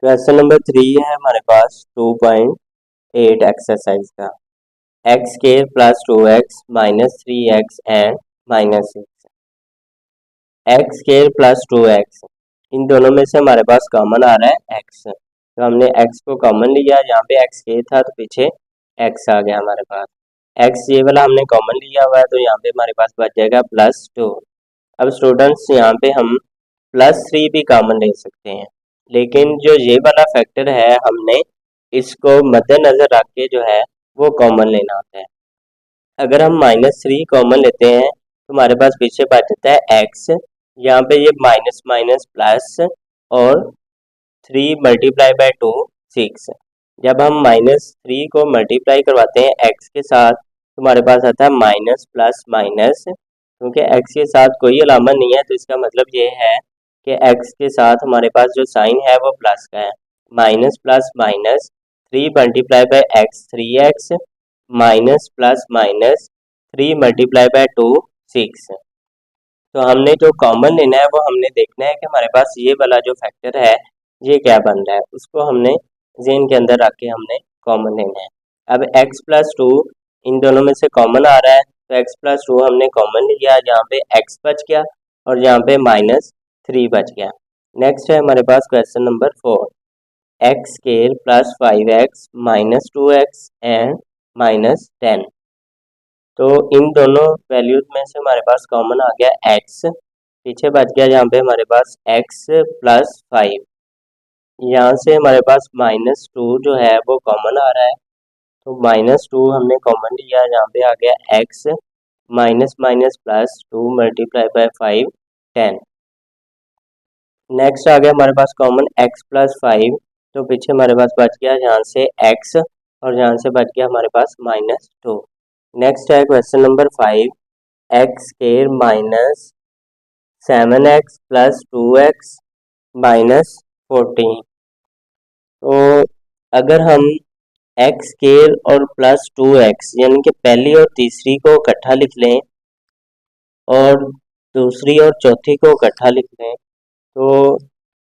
Question number 3 है हमारे पास 2.8 exercise का x square plus 2x minus 3x and minus 6। X square plus 2x, इन दोनों में से हमारे पास कॉमन आ रहा है x, तो हमने x को कॉमन लिया। यहाँ पे x स्केयर था तो पीछे x आ गया हमारे पास। x ये वाला हमने कॉमन लिया हुआ है तो यहाँ पे हमारे पास बच जाएगा +2। अब स्टूडेंट्स यहाँ पे हम +3 भी कॉमन ले सकते हैं, लेकिन जो ये वाला फैक्टर है हमने इसको मद्देनजर रख के जो है वो कॉमन लेना होता है। अगर हम -3 कॉमन लेते हैं तो हमारे पास पीछे बच जाता है x, यहाँ पे ये माइनस माइनस प्लस और 3 मल्टीप्लाई बाय 2 6। जब हम -3 को मल्टीप्लाई करवाते हैं x के साथ तो हमारे पास आता है माइनस प्लस माइनस, क्योंकि x के साथ कोई अलामत नहीं है तो इसका मतलब ये है कि x के साथ हमारे पास जो साइन है वो प्लस का है। Minus plus minus 3 multiply by x 3x minus plus minus 3 multiply by 2 6। तो हमने जो कॉमन लेना है वो हमने देखना है कि हमारे पास ये वाला जो फैक्टर है ये क्या बन रहा है, उसको हमने ज़हन के अंदर रख के हमने कॉमन लेना है। अब x प्लस 2 इन दोनों में से कॉमन आ रहा है तो x प्लस 2 हमने कॉमन लिया, यहाँ पे x बच गया और यहाँ पे -3 बच गया। नेक्स्ट है हमारे पास question number 4, x square plus 5x minus 2x and -10। तो इन दोनों वैल्यूज में से हमारे पास कॉमन आ गया x, पीछे बच गया यहाँ पे हमारे पास x प्लस 5। यहाँ से हमारे पास -2 जो है वो कॉमन आ रहा है तो -2 हमने कॉमन लिया, यहाँ पे आ गया x minus minus plus 2 multiply by 5 10। Next आ गया हमारे पास कॉमन x प्लस 5, तो पीछे हमारे पास बच गया यहाँ से x और यहाँ से बच गया हमारे पास -2। नेक्स्ट है question number 5, x square minus 7x plus 2x minus 14। तो अगर हम एक्स स्केयर और प्लस 2x यानी कि पहली और तीसरी को इकट्ठा लिख लें और दूसरी और चौथी को इकट्ठा लिख लें तो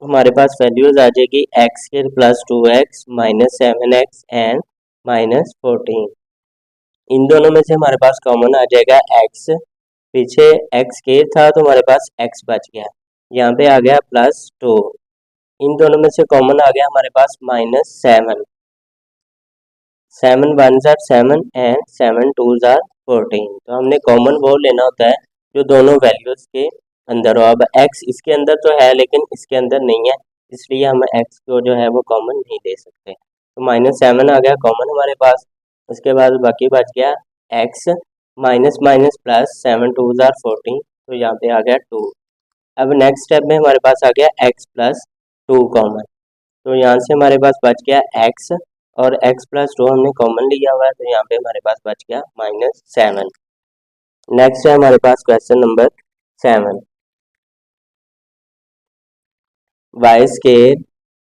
हमारे पास वैल्यूज आ जाएगी x square plus 2x minus 7x and minus 14। इन दोनों में से हमारे पास कॉमन आ जाएगा x, पीछे x स्केयर था तो हमारे पास x बच गया, यहाँ पे आ गया +2। इन दोनों में से कॉमन आ गया हमारे पास -7, 7 1s are 7 and 7 2s are 14। तो हमने कॉमन वो लेना होता है जो दोनों वैल्यूज के अंदर हो। अब x इसके अंदर तो है लेकिन इसके अंदर नहीं है, इसलिए हम x को जो है वो कॉमन नहीं ले सकते। तो -7 आ गया कॉमन हमारे पास, उसके बाद बाकी बच गया x minus minus plus 7 2s are 14, तो यहाँ पे आ गया 2। अब नेक्स्ट स्टेप में हमारे पास आ गया x प्लस 2 कॉमन, तो यहाँ से हमारे पास बच गया x और x प्लस 2 हमने कॉमन लिया हुआ है तो यहाँ पे हमारे पास बच गया -7। नेक्स्ट है हमारे पास question number 7, y square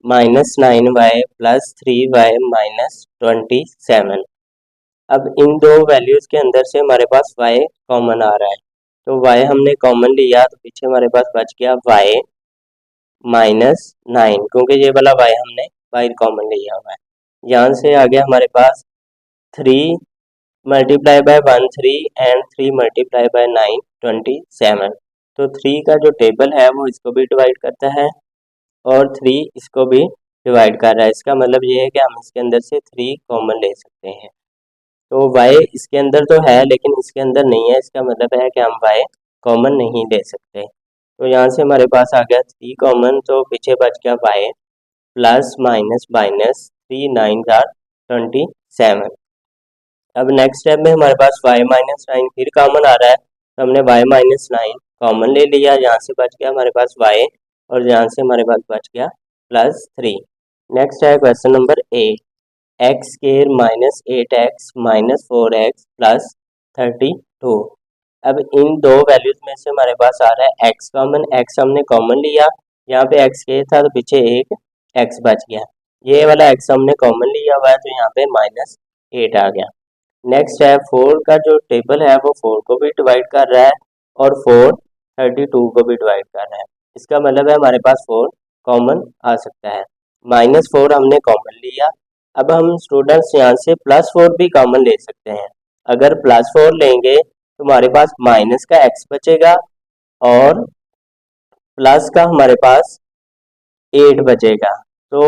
-9y plus 3y minus 27। अब इन दो वैल्यूज के अंदर से हमारे पास y कॉमन आ रहा है तो y हमने कॉमन लिया तो पीछे हमारे पास बच गया y -9, क्योंकि ये वाला y हमने बाहर कॉमन लिया हुआ है। यहाँ से आ गया हमारे पास 3 multiply by 1 3 and 3 multiply by 9 27। तो 3 का जो टेबल है वो इसको भी डिवाइड करता है और 3 इसको भी डिवाइड कर रहा है। इसका मतलब ये है कि हम इसके अंदर से 3 कॉमन ले सकते हैं। तो y इसके अंदर तो है लेकिन इसके अंदर नहीं है, इसका मतलब है कि हम y कॉमन नहीं ले सकते। तो यहाँ से हमारे पास आ गया 3 कॉमन, तो पीछे बच गया y प्लस माइनस माइनस 3 9 27। अब नेक्स्ट स्टेप में हमारे पास y -9 फिर कॉमन आ रहा है तो हमने y -9 कॉमन ले लिया, यहाँ से बच गया हमारे पास y और यहाँ से हमारे पास बच गया +3। नेक्स्ट है question number 8, x square -8x minus 4x plus 32। अब इन दो वैल्यूज में से हमारे पास आ रहा है x कॉमन, x हमने कॉमन लिया, यहाँ पे x स्केयर था तो पीछे एक x बच गया, ये वाला x हमने कॉमन लिया हुआ है तो यहाँ पे -8 आ गया। नेक्स्ट है 4 का जो टेबल है वो 4 को भी डिवाइड कर रहा है और 4 32 को भी डिवाइड कर रहा है, इसका मतलब है हमारे पास 4 कॉमन आ सकता है। -4 हमने कॉमन लिया। अब हम स्टूडेंट्स यहाँ से +4 भी कॉमन ले सकते हैं। अगर +4 लेंगे तो हमारे पास माइनस का x बचेगा और प्लस का हमारे पास 8 बचेगा। तो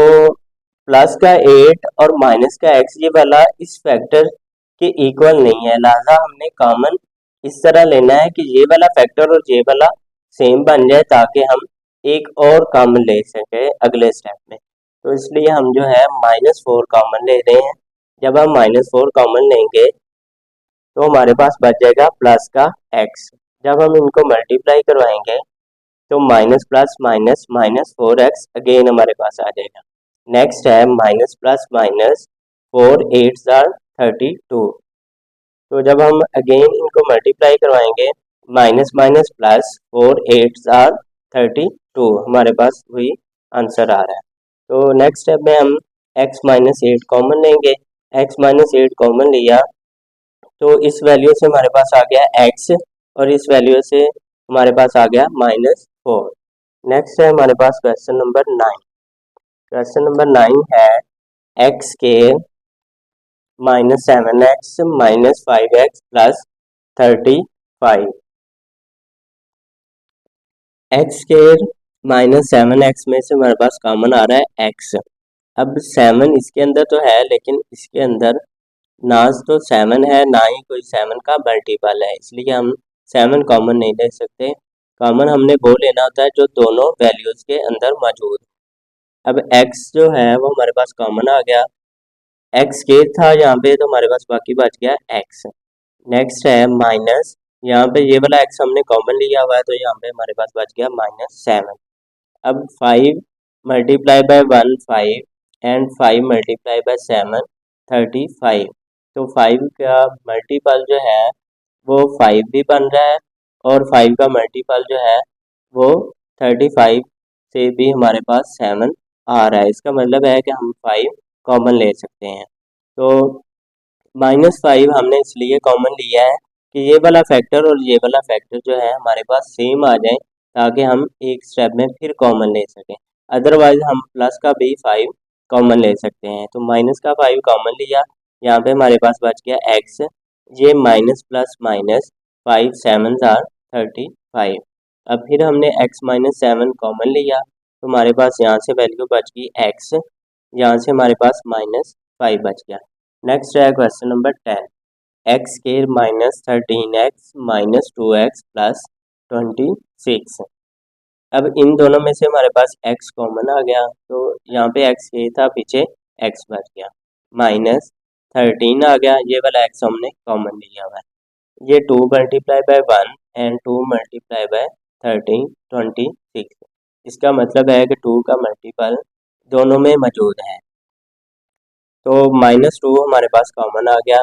प्लस का 8 और माइनस का x ये वाला इस फैक्टर के इक्वल नहीं है, लिहाजा हमने कॉमन इस तरह लेना है कि ये वाला फैक्टर और ये वाला सेम बन जाए ताकि हम एक और कॉमन ले सके अगले स्टेप में। तो इसलिए हम जो है -4 कॉमन ले रहे हैं। जब हम -4 कॉमन लेंगे तो हमारे पास बच जाएगा प्लस का x। जब हम इनको मल्टीप्लाई करवाएंगे तो minus plus minus -4x again हमारे पास आ जाएगा। नेक्स्ट है माइनस प्लस माइनस 4 8 आर 32। तो जब हम अगेन इनको मल्टीप्लाई करवाएंगे माइनस माइनस प्लस 4 8 आर 32 हमारे पास वही आंसर आ रहा है। तो नेक्स्ट स्टेप में हम x -8 कॉमन लेंगे। x -8 कॉमन लिया तो इस वैल्यू से हमारे पास आ गया x और इस वैल्यू से हमारे पास आ गया -4। नेक्स्ट है हमारे पास क्वेश्चन नंबर 9। क्वेश्चन नंबर 9 है x के -7x -5x प्लस 35। x के -7x में से हमारे पास कॉमन आ रहा है x। अब 7 इसके अंदर तो है लेकिन इसके अंदर ना तो 7 है ना ही कोई 7 का मल्टीपल है, इसलिए हम 7 कॉमन नहीं ले सकते। कॉमन हमने वो लेना होता है जो दोनों वैल्यूज के अंदर मौजूद। अब x जो है वो हमारे पास कॉमन आ गया, x के था यहाँ पे तो हमारे पास बाकी बच गया x। नेक्स्ट है माइनस, यहाँ पे ये वाला x हमने कॉमन लिया हुआ है तो यहाँ पे हमारे पास बच गया -7। अब 5 multiply by 1 5 and 5 multiply by 7 35। तो 5 का मल्टीपल जो है वो 5 भी बन रहा है और 5 का मल्टीपल जो है वो 35 से भी हमारे पास 7 आ रहा है। इसका मतलब है कि हम 5 कॉमन ले सकते हैं। तो -5 हमने इसलिए कॉमन लिया है कि ये वाला फैक्टर और ये वाला फैक्टर जो है हमारे पास सेम आ जाए ताकि हम एक स्टेप में फिर कॉमन ले सकें। अदरवाइज हम प्लस का भी 5 कॉमन ले सकते हैं। तो माइनस का 5 कॉमन लिया, यहाँ पे हमारे पास बच गया x। ये माइनस प्लस माइनस 5 7 आर 35। अब फिर हमने x -7 कॉमन लिया तो हमारे पास यहाँ से वैल्यू बच गई x, यहाँ से हमारे पास -5 बच गया। नेक्स्ट है क्वेश्चन नंबर 10। x के -13x -2x प्लस 26। अब इन दोनों में से हमारे पास x कॉमन आ गया तो यहाँ पे x ये था, पीछे x बच गया। -13 आ गया, ये वाला x हमने कॉमन लिया हुआ है। ये 2 multiply bye 1 and 2 multiply bye 13 26। इसका मतलब है कि 2 का मल्टीपल दोनों में मौजूद है। तो -2 हमारे पास कॉमन आ गया।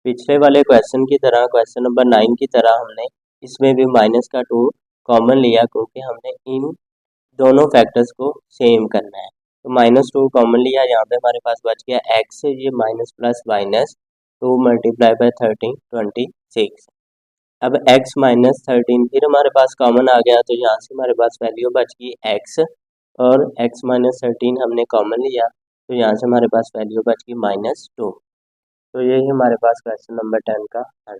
पिछले वाले क्वेश्चन की तरह, क्वेश्चन नंबर 9 की तरह हमने इसमें भी -2 कॉमन लिया क्योंकि हमने इन दोनों फैक्टर्स को सेम करना है। तो -2 कॉमन लिया, यहाँ पे हमारे पास बच गया x। ये minus plus minus 2 multiply bye 13 26। अब x -13 फिर हमारे पास कॉमन आ गया तो यहाँ से हमारे पास वैल्यू बच गई x और x -13 हमने कॉमन लिया तो यहाँ से हमारे पास वैल्यू बच गई -2। तो यही हमारे पास क्वेश्चन नंबर 10 का हल।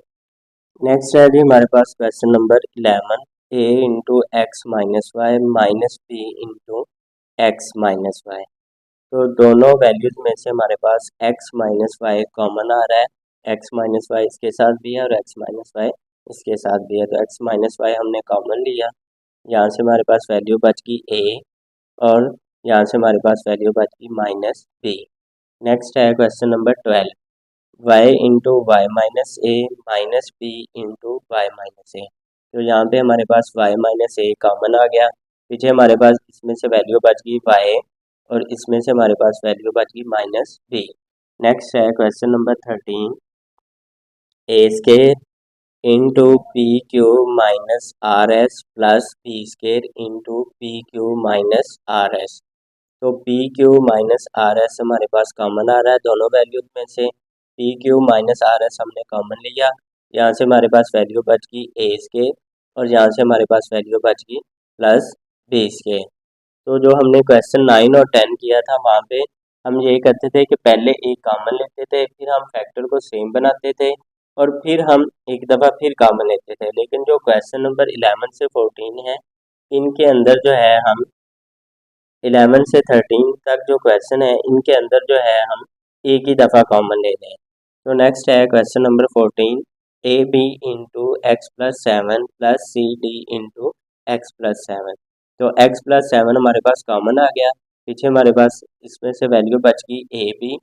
नेक्स्ट है जी हमारे पास question number 11। a into x minus y minus B into x minus y. तो दोनों वैल्यूज में से हमारे पास x -y कॉमन आ रहा है। x -y इसके साथ भी है और x -y इसके साथ भी है। तो x -y हमने कॉमन लिया, यहाँ से हमारे पास वैल्यू बच गई a और यहाँ से हमारे पास वैल्यू बच गई -b। नेक्स्ट है question number 12। y into y minus A minus B into y minus A. तो यहाँ पे हमारे पास y माइनस ए कॉमन आ गया, पीछे हमारे पास इसमें से वैल्यू बच गई y और इसमें से हमारे पास वैल्यू बच गई -b। नेक्स्ट है question number 13। A square into P Q minus R S plus B square into P Q minus R S. तो P Q minus R S हमारे पास कॉमन आ रहा है दोनों वैल्यूज में से। P Q minus R S हमने कॉमन लिया, यहाँ से हमारे पास वैल्यू बच गई ए स्केयर और यहाँ से हमारे पास वैल्यू बच गई प्लस बी स्केयर। तो जो हमने क्वेश्चन 9 और 10 किया था वहाँ पे हम ये करते थे कि पहले एक कॉमन लेते थे, फिर हम फैक्टर को सेम बनाते थे और फिर हम एक दफ़ा फिर कॉमन लेते थे। लेकिन जो क्वेश्चन नंबर 11 से 14 है, इनके अंदर जो है हम 11 से 13 तक जो क्वेश्चन है इनके अंदर जो है हम एक ही दफ़ा कॉमन ले रहे हैं। तो नेक्स्ट है question number 14, a b into x plus 7 plus c d into x plus 7। तो एक्स प्लस 7 हमारे पास कॉमन आ गया, पीछे हमारे पास इसमें से वैल्यू बच गई ए बी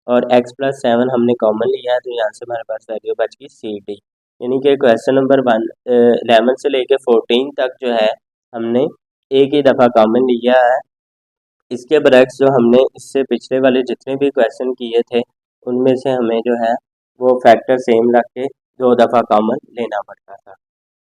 और एक्स प्लस 7 हमने कॉमन लिया है, तो यहाँ से हमारे पास वैल्यू बच गई सी डी। यानी कि क्वेश्चन नंबर 11 से लेके 14 तक जो है हमने एक ही दफ़ा कॉमन लिया है। इसके बरक्स जो हमने इससे पिछले वाले जितने भी क्वेश्चन किए थे उनमें से हमें जो है वो फैक्टर सेम रख के 2 दफ़ा कॉमन लेना पड़ता था।